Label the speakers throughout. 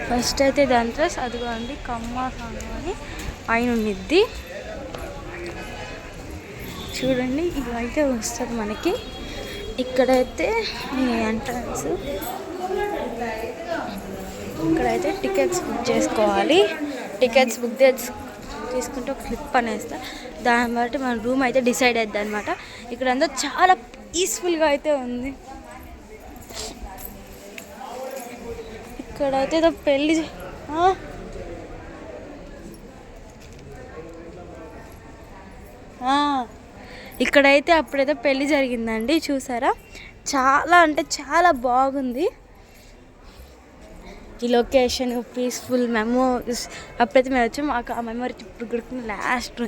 Speaker 1: First అయితే దంట్రస్ అదిగోండి కమ్మ song అని పైన ఉన్నిద్ది చూడండి. ఇవైతే వస్తుంది మనకి. ఇక్కడైతే ఎంట్రన్స్, ఇక్కడైతే టికెట్స్ బుక్ చేసుకోవాలి. టికెట్స్ బుక్ తీసుకుంటే ఒక స్లిప్ అనేస్తా, దాన్ని బట్టి మన రూమ్ అయితే డిసైడ్ అవుతుంది అనమాట. ఇక్కడంతా చాలా పీస్ఫుల్గా అయితే ఉంది. ఇక్కడైతే ఏదో పెళ్ళి ఇక్కడైతే అప్పుడైతే పెళ్ళి జరిగిందండి, చూసారా? చాలా అంటే చాలా బాగుంది ఈ లొకేషన్, పీస్ఫుల్ మెమోరీస్. అప్పుడైతే మేము వచ్చాము, మాకు ఆ మెమరీ ఇప్పుడు గుర్తుంది. లాస్ట్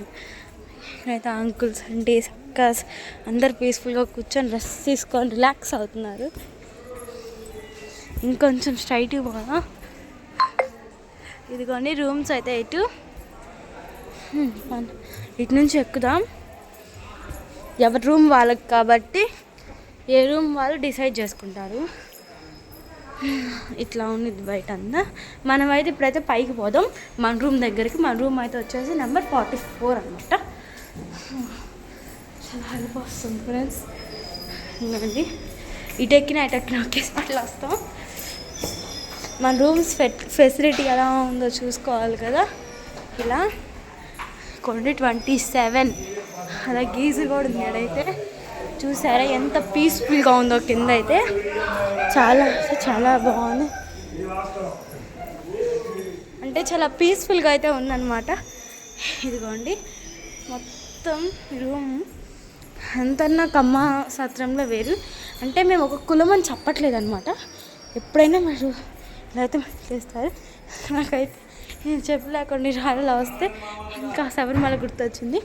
Speaker 1: ఇక్కడైతే అంకుల్స్ అంటీస్ అక్కస్ అందరు పీస్ఫుల్గా కూర్చొని రెస్ట్ తీసుకొని రిలాక్స్ అవుతున్నారు. ఇంకొంచెం స్ట్రైట్ పోదా, ఇదిగోండి రూమ్స్ అయితే ఇటు నుంచి ఎక్కుదాం. ఎవరి రూమ్ వాళ్ళకి కాబట్టి ఏ రూమ్ వాళ్ళు డిసైడ్ చేసుకుంటారు. ఇట్లా ఉన్నది బయట అంతా. మనమైతే ఇప్పుడైతే పైకి పోదాం మన రూమ్ దగ్గరికి. మన రూమ్ అయితే వచ్చేసి నెంబర్ 44 అనమాట. చాలా హెల్ప్ వస్తుంది ఫ్రెండ్స్. ఇంకండి ఇటు ఎక్కిన ఒకేసారి వస్తాం. మన రూమ్స్ ఫెసిలిటీ ఎలా ఉందో చూసుకోవాలి కదా. ఇలా 27 అలా గీజర్ కూడా ఉంది. అడైతే చూసారా ఎంత పీస్ఫుల్గా ఉందో. కింద అయితే చాలా చాలా బాగుంది, అంటే చాలా పీస్ఫుల్గా అయితే ఉందన్నమాట. ఇదిగోండి మొత్తం రూమ్ అంతన్నా కమ్మ సత్రంలో వేరు. అంటే మేము ఒక కులం అని చెప్పట్లేదు అనమాట. ఎప్పుడైనా మీరు ఇలా అయితే చేస్తారు. నాకైతే నేను చెప్పలేకుండా రాళ్ళలో వస్తే ఇంకా శబరిమల గుర్తొచ్చింది.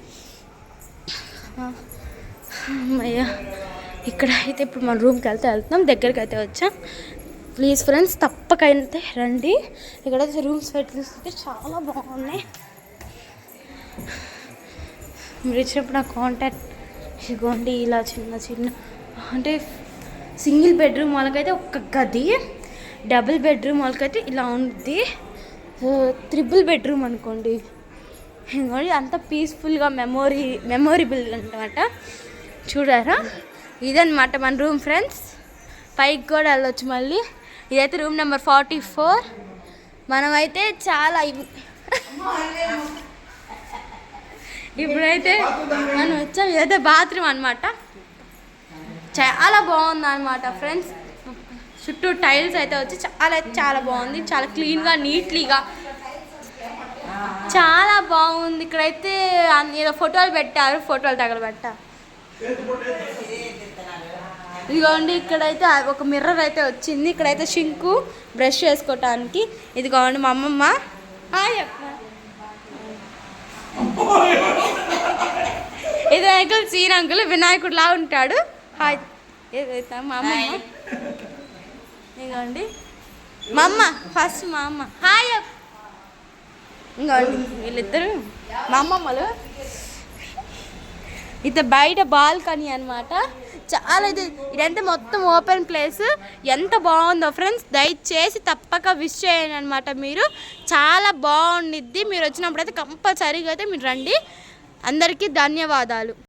Speaker 1: అయ్యా ఇక్కడ అయితే ఇప్పుడు మన రూమ్కి వెళ్తున్నాం. దగ్గరికి అయితే వచ్చాం. ప్లీజ్ ఫ్రెండ్స్ తప్పకైతే రండి. ఇక్కడైతే రూమ్స్ పెట్టి చాలా బాగున్నాయి. మీరు ఇచ్చినప్పుడు నా కాంటాక్ట్ ఇదిగోండి. ఇలా చిన్న అంటే సింగిల్ బెడ్రూమ్ వాళ్ళకైతే ఒక గది, డబుల్ బెడ్రూమ్ వాళ్ళకైతే ఇలా ఉంది, ట్రిపుల్ బెడ్రూమ్ అనుకోండి. ఇంకోటి అంత పీస్ఫుల్గా మెమొరబుల్ అనమాట. చూడారా, ఇదన్నమాట మన రూమ్ ఫ్రెండ్స్. పైకి కూడా వెళ్ళొచ్చు మళ్ళీ. ఇదైతే రూమ్ నెంబర్ 44. మనమైతే చాలా ఇప్పుడైతే మనం వచ్చాం. ఇదైతే బాత్రూమ్ అనమాట. చాలా బాగుంది అనమాట ఫ్రెండ్స్. చుట్టూ టైల్స్ అయితే వచ్చి చాలా బాగుంది. చాలా క్లీన్గా నీట్లీగా చాలా బాగుంది. ఇక్కడైతే ఏదో ఫోటోలు పెట్టారు, ఫోటోలు తగలబెట్టా. ఇదిగోండి ఇక్కడైతే ఒక మిర్రర్ అయితే వచ్చింది. ఇక్కడైతే షింకు బ్రష్ చేసుకోవటానికి. ఇదిగోండి మా అమ్మమ్మ. ఇది అంకుల్ సీన్ అంకుల్ వినాయకుడు లా ఉంటాడు. హాయ్ ఏదైతే మా అమ్మమ్మ. ఇదిగోండి మా అమ్మ, ఫస్ట్ మా అమ్మ హాయ్. ఇంకోండి వీళ్ళిద్దరు మా అమ్మమ్మలు. ఇది బయట బాల్కనీ అనమాట. చాలా ఇదంతా మొత్తం ఓపెన్ ప్లేస్. ఎంత బాగుందో ఫ్రెండ్స్, దయచేసి తప్పక విష్ చేయండి అనమాట. మీరు చాలా బాగుండిద్ది. మీరు వచ్చినప్పుడు అయితే కంపల్సరీగా అయితే మీరు రండి. అందరికీ ధన్యవాదాలు.